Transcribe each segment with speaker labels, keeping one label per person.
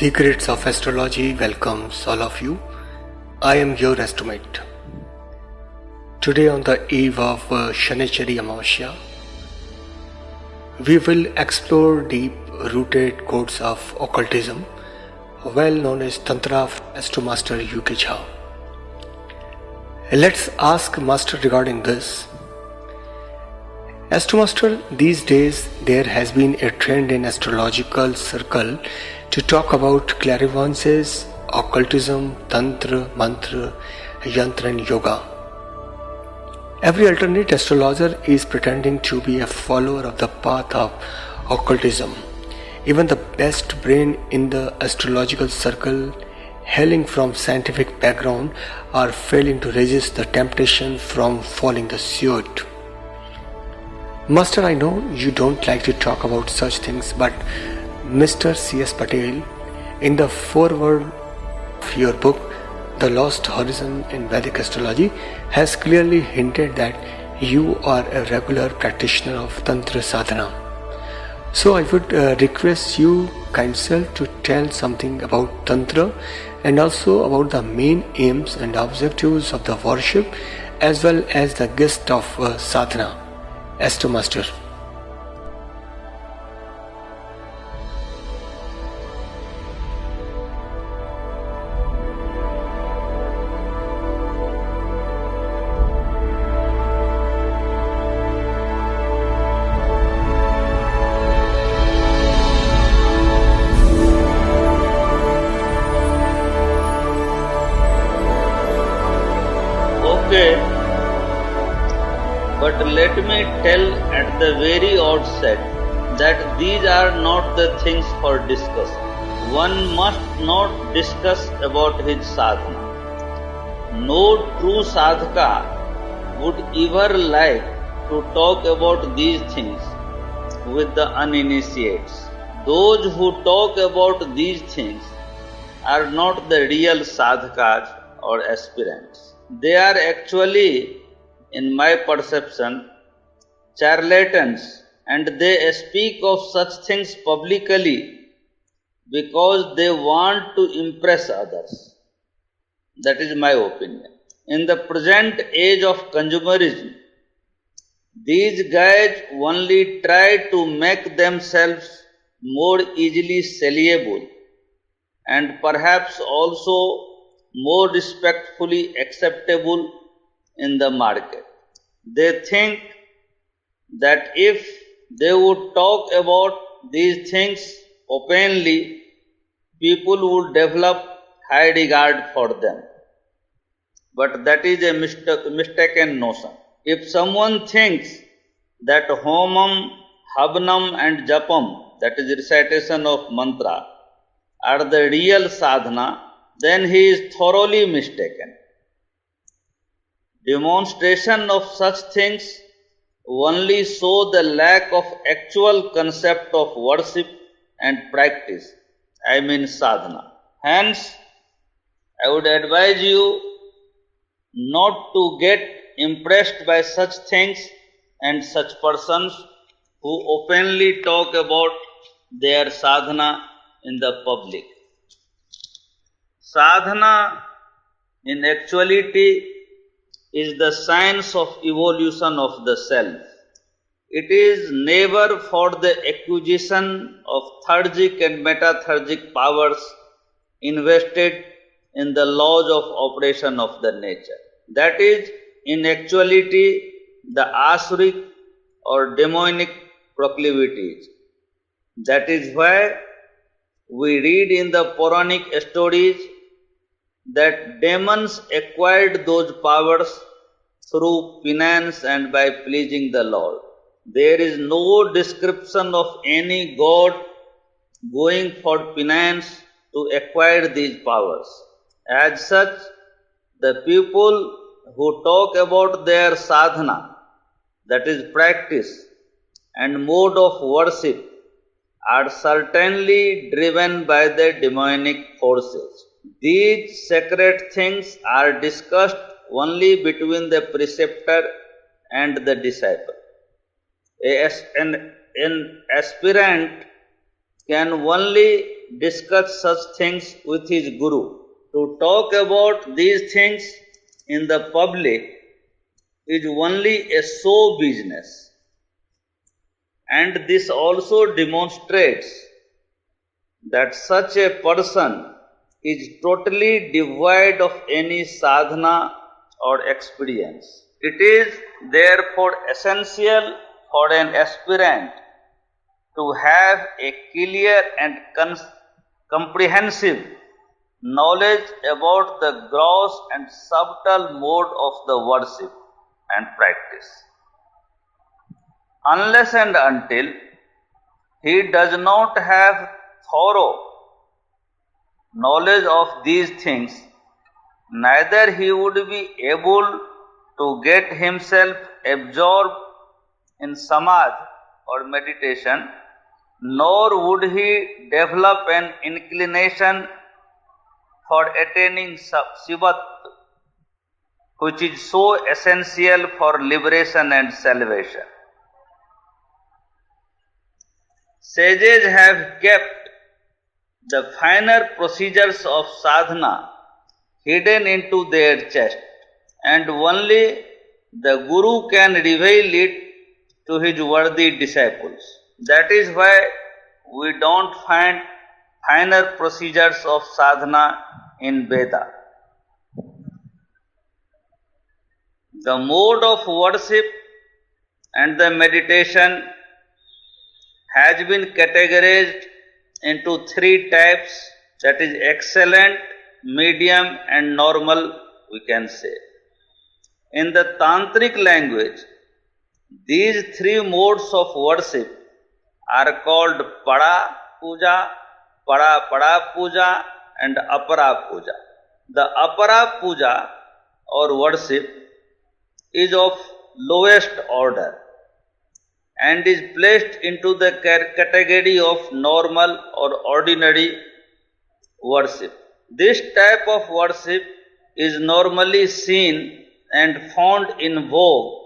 Speaker 1: Secrets of Astrology welcomes all of you. I am your estimate. Today on the eve of Shanichari Amavasya, we will explore deep-rooted codes of occultism, well known as Tantra of Astro Master KJha. Let's ask Master regarding this. Astro Master, these days there has been a trend in astrological circle to talk about clairvoyances, occultism, tantra, mantra, yantra and yoga. Every alternate astrologer is pretending to be a follower of the path of occultism. Even the best brain in the astrological circle, hailing from scientific background, are failing to resist the temptation from following the suit. Master, I know you don't like to talk about such things, but Mr. C.S. Patel, in the foreword of your book, The Lost Horizon in Vedic Astrology, has clearly hinted that you are a regular practitioner of Tantra sadhana. So I would request you, kind self, to tell something about Tantra and also about the main aims and objectives of the worship as well as the gist of sadhana. Astro Master.
Speaker 2: Okay, but let me tell at the very outset that these are not the things for discussion. One must not discuss about his sadhana. No true sadhaka would ever like to talk about these things with the uninitiates. Those who talk about these things are not the real sadhakas or aspirants. They are actually, in my perception, charlatans, and they speak of such things publicly because they want to impress others. That is my opinion. In the present age of consumerism, these guys only try to make themselves more easily sellable and perhaps also more respectfully acceptable in the market. They think that if they would talk about these things openly, people would develop high regard for them. But that is a mistaken notion. If someone thinks that homam, habnam and japam, that is recitation of mantra, are the real sadhana, then he is thoroughly mistaken. Demonstration of such things only show the lack of actual concept of worship and practice, I mean sadhana. Hence, I would advise you not to get impressed by such things and such persons who openly talk about their sadhana in the public. Sadhana, in actuality, is the science of evolution of the self. It is never for the acquisition of theurgic and metathergic powers invested in the laws of operation of the nature. That is, in actuality, the asuric or demonic proclivities. That is why we read in the Puranic stories that demons acquired those powers through penance and by pleasing the Lord. There is no description of any god going for penance to acquire these powers. As such, the people who talk about their sadhana, that is practice, and mode of worship, are certainly driven by the demonic forces. These sacred things are discussed only between the preceptor and the disciple. An aspirant can only discuss such things with his Guru. To talk about these things in the public is only a show business. And this also demonstrates that such a person is totally devoid of any sadhana or experience. It is therefore essential for an aspirant to have a clear and comprehensive knowledge about the gross and subtle mode of the worship and practice. Unless and until he does not have thorough knowledge of these things, neither he would be able to get himself absorbed in samadhi or meditation, nor would he develop an inclination for attaining Shivat, which is so essential for liberation and salvation. Sages have kept the finer procedures of sadhana hidden into their chest, and only the Guru can reveal it to his worthy disciples. That is why we don't find finer procedures of sadhana in Veda. The mode of worship and the meditation has been categorized into three types, that is excellent, medium and normal, we can say. In the tantric language, these three modes of worship are called Pada Puja, Pada Puja and Apara Puja. The Apara Puja or worship is of lowest order and is placed into the category of normal or ordinary worship. This type of worship is normally seen and found in vogue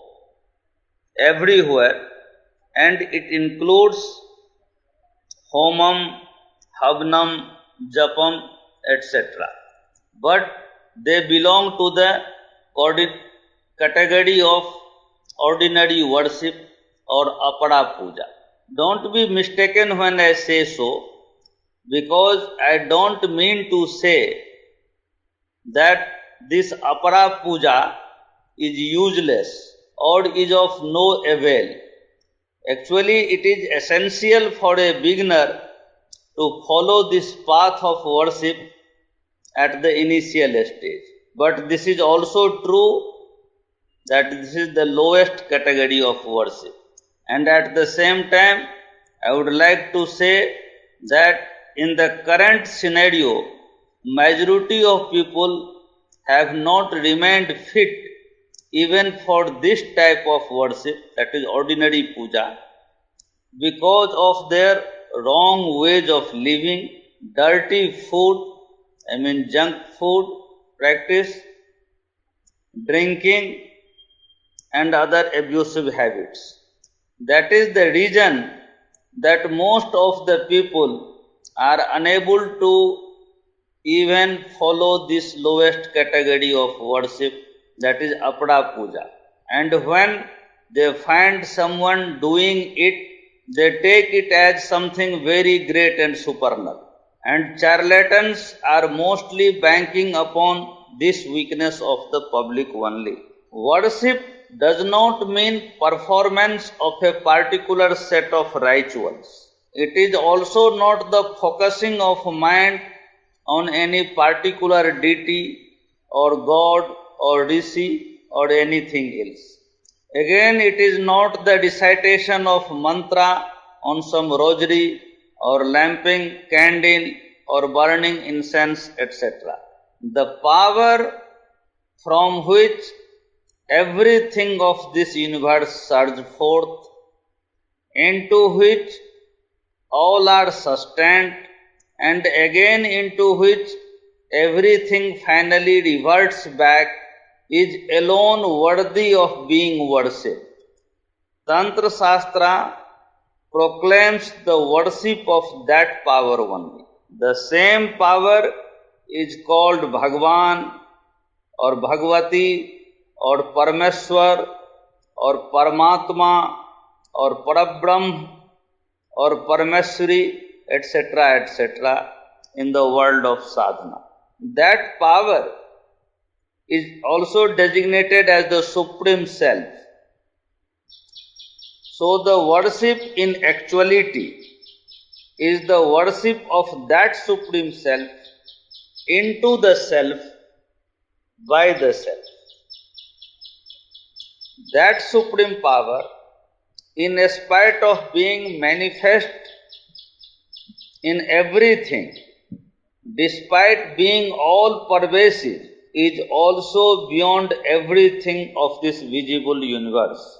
Speaker 2: everywhere, and it includes homam, habnam, japam, etc. But they belong to the category of ordinary worship or Apada Puja. Don't be mistaken when I say so, because I don't mean to say that this Apara Puja is useless or is of no avail. Actually, it is essential for a beginner to follow this path of worship at the initial stage. But this is also true that this is the lowest category of worship. And at the same time, I would like to say that in the current scenario, majority of people have not remained fit even for this type of worship, that is ordinary puja, because of their wrong ways of living, dirty food, junk food practice, drinking and other abusive habits. That is the reason that most of the people are unable to even follow this lowest category of worship, that is Apada Puja. And when they find someone doing it, they take it as something very great and supernal. And charlatans are mostly banking upon this weakness of the public only. Worship does not mean performance of a particular set of rituals. It is also not the focusing of mind on any particular deity or god or rishi or anything else. Again, it is not the recitation of mantra on some rosary or lamping candle or burning incense, etc. The power from which everything of this universe surges forth, into which all are sustained, and again into which everything finally reverts back, is alone worthy of being worshipped. Tantra Shastra proclaims the worship of that power only. The same power is called Bhagwan or Bhagavati or Parameshwar or Paramatma or Parabrahm or Parameshwari, etc., in the world of sadhana. That power is also designated as the Supreme Self. So the worship in actuality is the worship of that Supreme Self into the Self by the Self. That Supreme Power, in spite of being manifest in everything, despite being all pervasive, is also beyond everything of this visible universe.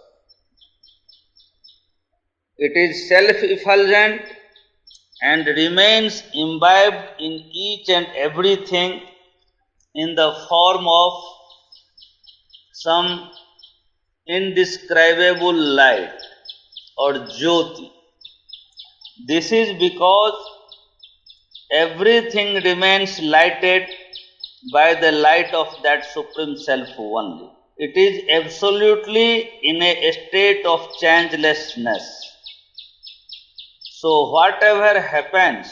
Speaker 2: It is self-effulgent and remains imbibed in each and everything in the form of some indescribable light or jyoti. This is because everything remains lighted by the light of that Supreme Self only. It is absolutely in a state of changelessness. So whatever happens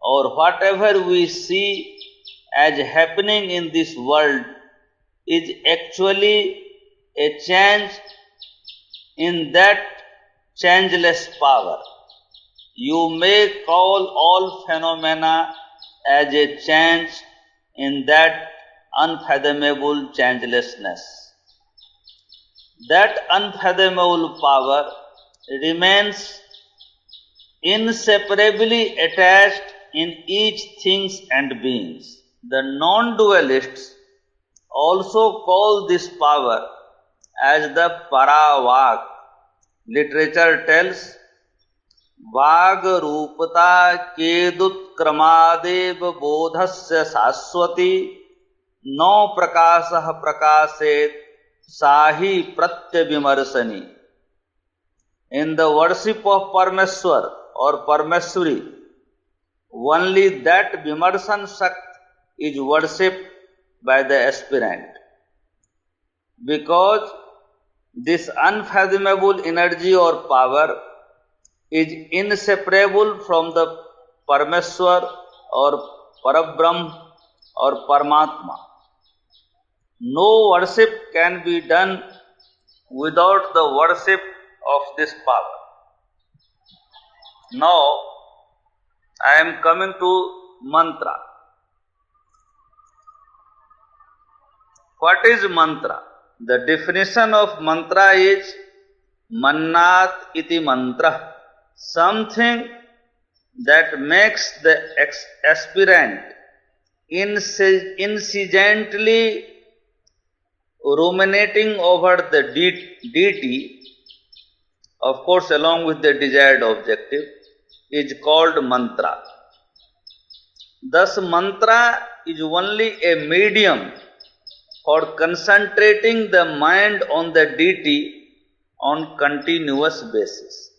Speaker 2: or whatever we see as happening in this world is actually a change in that changeless power. You may call all phenomena as a change in that unfathomable changelessness. That unfathomable power remains inseparably attached in each things and beings. The non-dualists also call this power as the Paravak. Literature tells, Vag Rupata Kedut Kramadev Bodhasya Saswati No Prakasah Prakaset Sahi Pratyavimarsani. In the worship of Parameshwar or Parameshwari, only that Vimarsan Shakti is worshipped by the aspirant. Because this unfathomable energy or power is inseparable from the Parameshwar or Parabrahm or Paramatma. No worship can be done without the worship of this power. Now, I am coming to mantra. What is mantra? The definition of mantra is mannat iti mantra, something that makes the aspirant incessantly ruminating over the deity, of course along with the desired objective, is called mantra. Thus mantra is only a medium for concentrating the mind on the deity on continuous basis.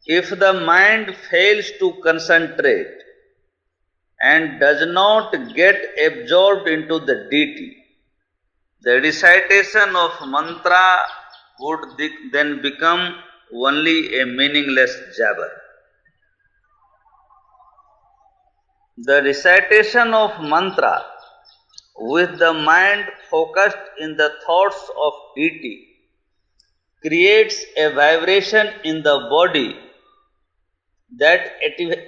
Speaker 2: If the mind fails to concentrate and does not get absorbed into the deity, the recitation of mantra would then become only a meaningless jabber. The recitation of mantra with the mind focused in the thoughts of deity creates a vibration in the body that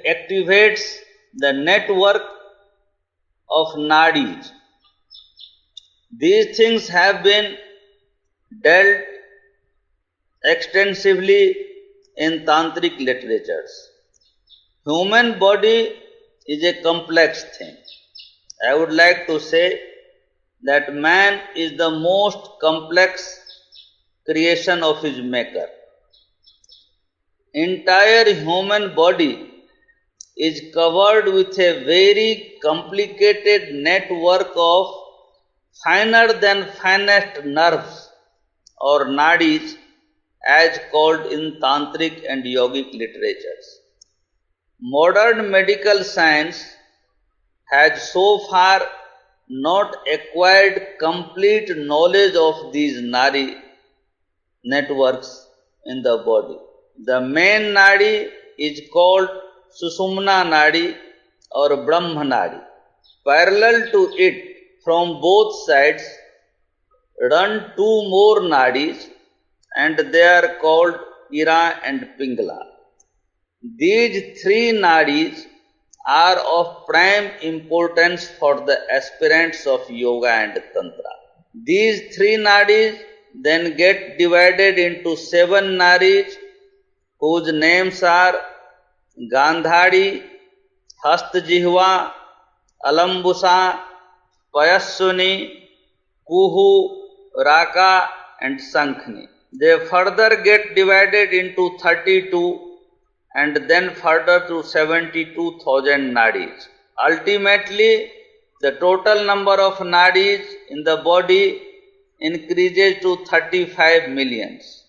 Speaker 2: activates the network of nadis. These things have been dealt extensively in tantric literatures. Human body is a complex thing. I would like to say that man is the most complex creation of his maker. Entire human body is covered with a very complicated network of finer than finest nerves or nadis as called in tantric and yogic literatures. Modern medical science has so far not acquired complete knowledge of these nadi networks in the body. The main nadi is called Susumna nadi or Brahma nadi. Parallel to it, from both sides, run two more nadis, and they are called Ira and Pingala. These three nadis are of prime importance for the aspirants of yoga and tantra. These three nadis then get divided into 7 nadis whose names are Gandhari, Hastjihva, Alambusa, Payassuni, Kuhu, Raka and Sankhni. They further get divided into 32 and then further to 72,000 nadis. Ultimately, the total number of nadis in the body increases to 35 millions.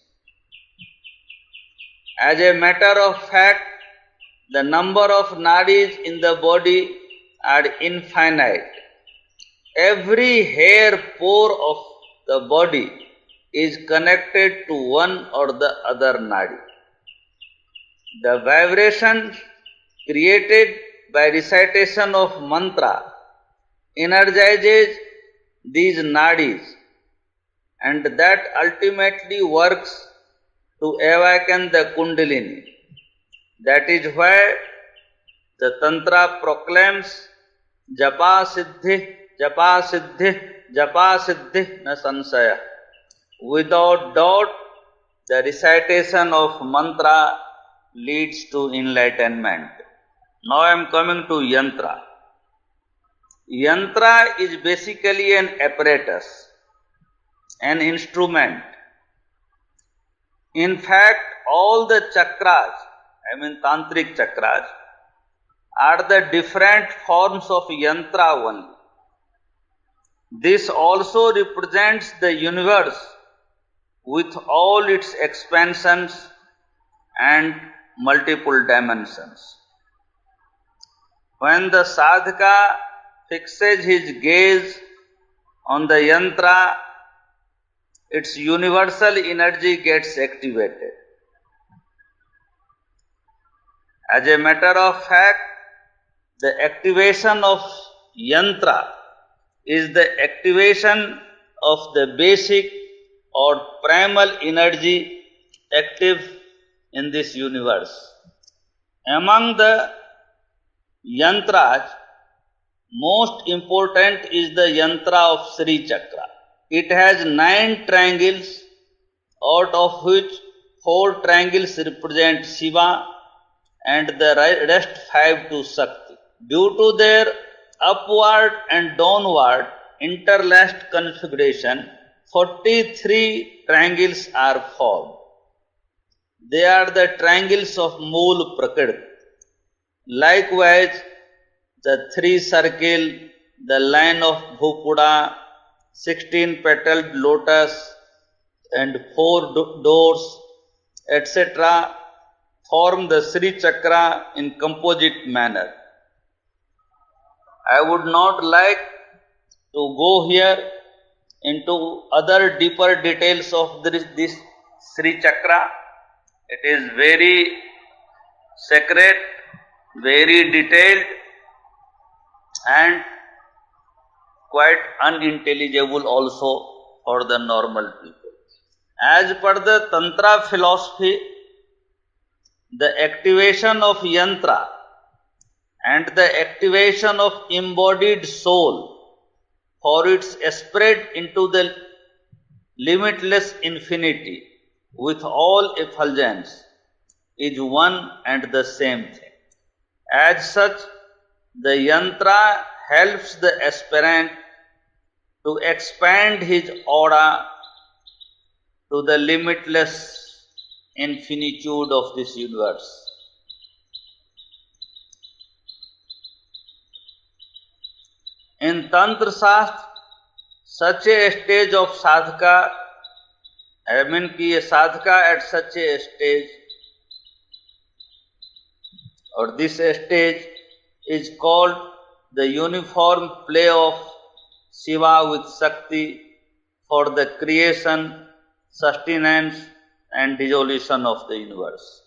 Speaker 2: As a matter of fact, the number of nadis in the body are infinite. Every hair pore of the body is connected to one or the other nadi. The vibration created by recitation of mantra energizes these nadis, and that ultimately works to awaken the kundalini. That is why the Tantra proclaims Japa Siddhi, Japa Siddhi, Japa Siddhi na sansaya. Without doubt, the recitation of mantra leads to enlightenment. Now I am coming to yantra. Yantra is basically an apparatus, an instrument. In fact, all the chakras, tantric chakras, are the different forms of yantra only. This also represents the universe with all its expansions and multiple dimensions. When the sadhaka fixes his gaze on the yantra, its universal energy gets activated. As a matter of fact, the activation of yantra is the activation of the basic or primal energy active in this universe. Among the yantras, most important is the yantra of Shri chakra. It has 9 triangles, out of which 4 triangles represent Shiva and the rest 5 to Shakti. Due to their upward and downward interlaced configuration, 43 triangles are formed. They are the triangles of Mool Prakriti. Likewise, the 3 circle, the line of Bhupuda, 16 petaled lotus and 4 doors, etc. form the Shri chakra in composite manner. I would not like to go here into other deeper details of this Shri chakra. It is very sacred, very detailed and quite unintelligible also for the normal people. As per the Tantra philosophy, the activation of yantra and the activation of embodied soul for its spread into the limitless infinity with all effulgence is one and the same thing. As such, the yantra helps the aspirant to expand his aura to the limitless infinitude of this universe. In Tantra Shastra, such a stage of sadhaka, कि ये sadhaka at such a stage or this stage is called the uniform play of Shiva with Shakti for the creation, sustenance and dissolution of the universe.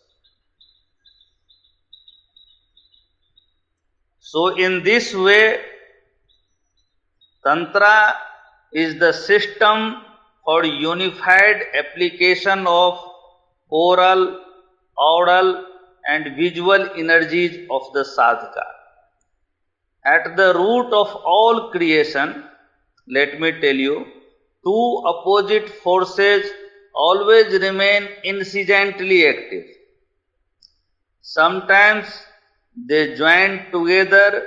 Speaker 2: So in this way, Tantra is the system for unified application of oral, oral and visual energies of the sadhaka. At the root of all creation, let me tell you, two opposite forces always remain incessantly active. Sometimes they join together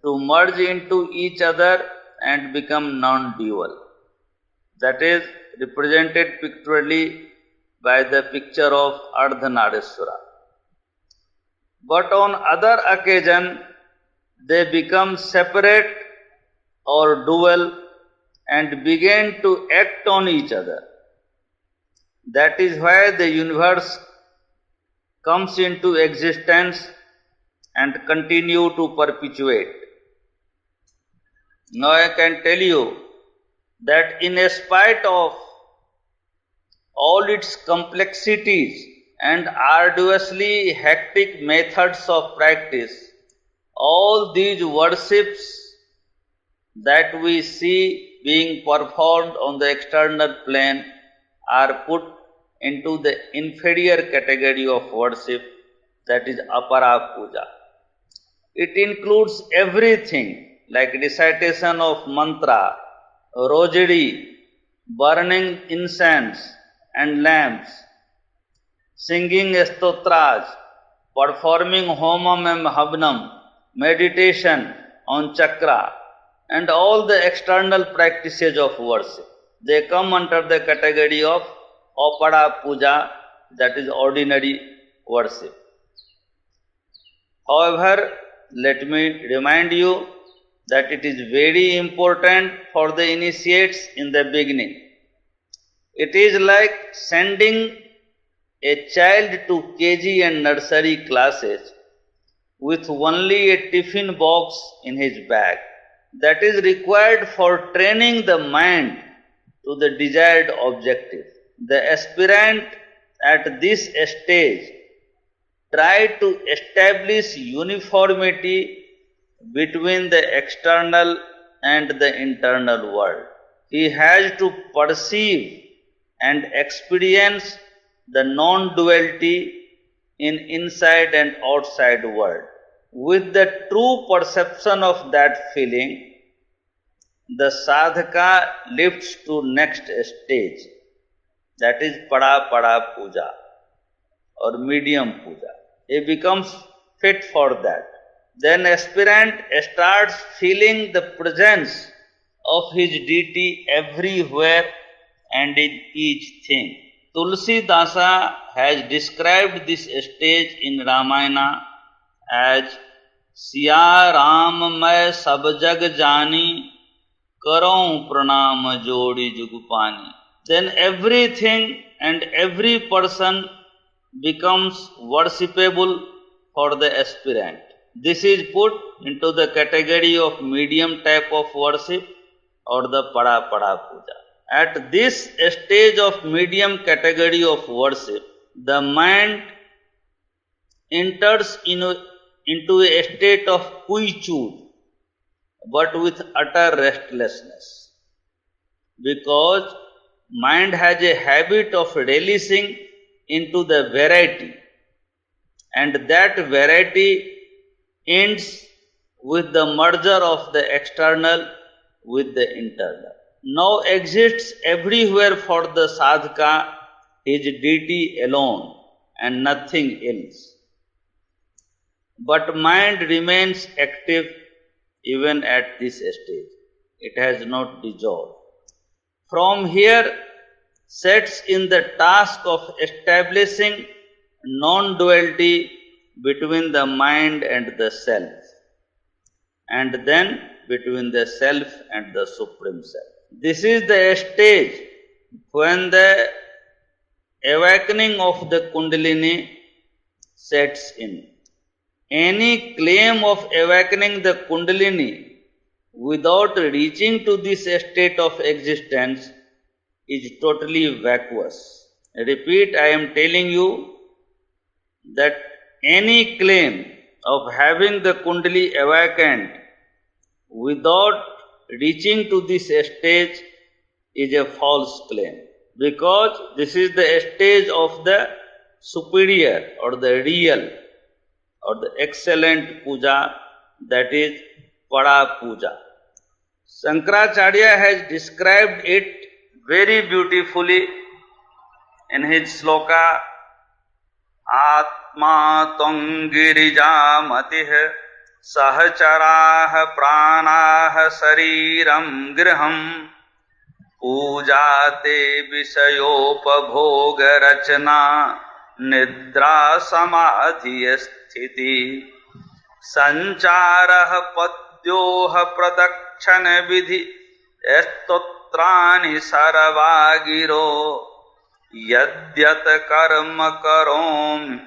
Speaker 2: to merge into each other and become non-dual. That is represented pictorially by the picture of Ardhanarishwara. But on other occasion, they become separate or dual and begin to act on each other. That is why the universe comes into existence and continue to perpetuate. Now I can tell you that in spite of all its complexities and arduously hectic methods of practice, all these worships that we see being performed on the external plane are put into the inferior category of worship, that is apara puja. It includes everything like recitation of mantra, rosary, burning incense and lamps, singing stotras, performing homam and havanam, meditation on chakra, and all the external practices of worship. They come under the category of apara puja, that is ordinary worship. However, let me remind you that it is very important for the initiates in the beginning. It is like sending a child to KG and nursery classes with only a tiffin box in his bag. That is required for training the mind to the desired objective. The aspirant at this stage try to establish uniformity between the external and the internal world. He has to perceive and experience the non-duality in inside and outside world. With the true perception of that feeling, the sadhaka lifts to next stage, that is pada puja or medium puja. He becomes fit for that. Then aspirant starts feeling the presence of his deity everywhere and in each thing. Tulsi Dasa has described this stage in Ramayana as Siya Ram Mai Sab Jag Jani Karau Pranam Jodi Jugupani. Then everything and every person becomes worshipable for the aspirant. This is put into the category of medium type of worship or the pada puja. At this stage of medium category of worship, the mind enters into a state of quietude, but with utter restlessness, because mind has a habit of relishing into the variety, and that variety ends with the merger of the external with the internal. Now exists everywhere for the sadhaka his deity alone and nothing else. But mind remains active even at this stage. It has not dissolved. From here sets in the task of establishing non-duality between the mind and the self, and then between the self and the Supreme Self. This is the stage when the awakening of the Kundalini sets in. any claim of awakening the Kundalini without reaching to this state of existence is totally vacuous. Repeat, I am telling you that any claim of having the Kundalini awakened without reaching to this stage is a false claim, because this is the stage of the superior or the real or the excellent puja, that is Pada Puja. Shankaracharya has described it very beautifully in his sloka Atma Tvang Girijamatiha Sahacharaha Pranaha Sariram Griham Pujate Visayopabhoga Rachana Nidra Samadhi Sthiti Sancharaha Padyoha Pradakshana Vidhi Estotrani Saravagiro Yadyat Karma Karom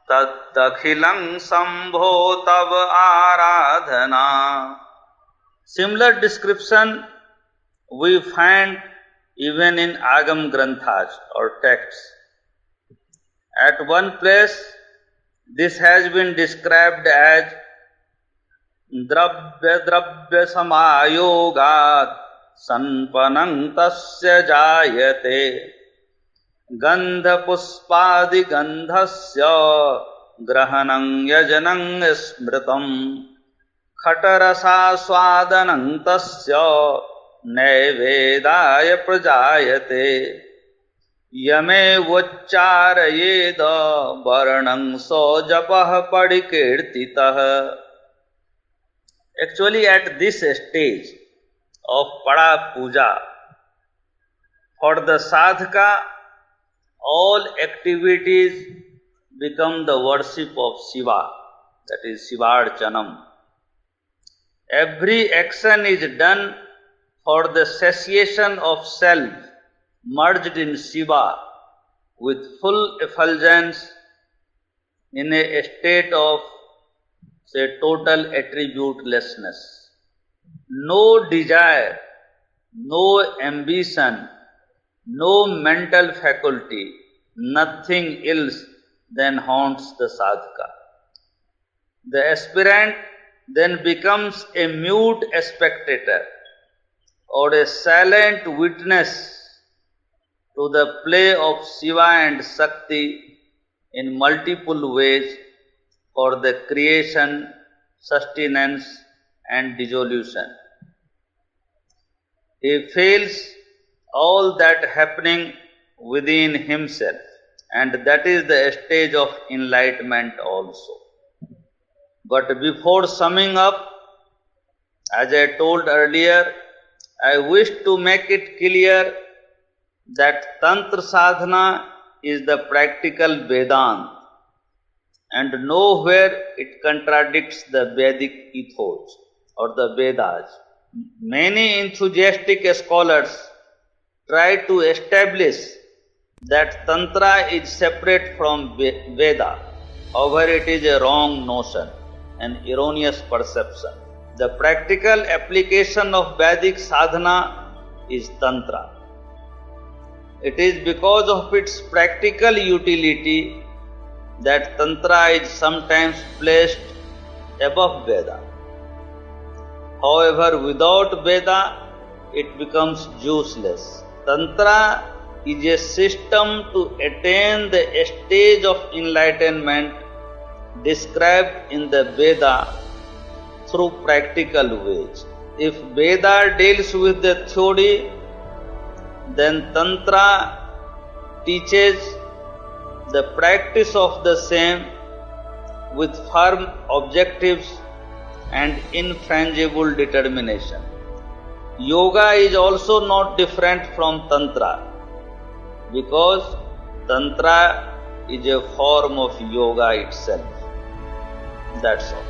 Speaker 2: Tadakhilang Sambho Tav Aradhana. Similar description we find even in Agam Granthas or texts. At one place, this has been described as Drabya Samayogat Sanpanang Tasya Jayate Gandha Puspadi Gandhasya Grahanang Yajanang Smritam Khatarasa Swadanang Tasya Naivedaya Prajayate Yame Vacharayeda Varanang So Japah Padikirtitah. Actually, at this stage of Pada Puja, for the sadhaka, all activities become the worship of Shiva, that is Shivarchanam. Every action is done for the cessation of self, merged in Shiva with full effulgence in a state of, say, total attributelessness. No desire, no ambition, no mental faculty, nothing else then haunts the sadhaka. The aspirant then becomes a mute spectator or a silent witness to the play of Shiva and Shakti in multiple ways for the creation, sustenance and dissolution. He feels all that happening within himself, and that is the stage of enlightenment also. But before summing up, as I told earlier, I wish to make it clear that Tantra Sadhana is the practical Vedanta, and nowhere it contradicts the Vedic ethos or the Vedas. Many enthusiastic scholars try to establish that Tantra is separate from Veda. However, it is a wrong notion, an erroneous perception. The practical application of Vedic sadhana is Tantra. It is because of its practical utility that Tantra is sometimes placed above Veda. However, without Veda, it becomes useless. Tantra is a system to attain the stage of enlightenment described in the Veda through practical ways. If Veda deals with the theory, then Tantra teaches the practice of the same with firm objectives and infrangible determination. Yoga is also not different from Tantra, because Tantra is a form of yoga itself. That's all.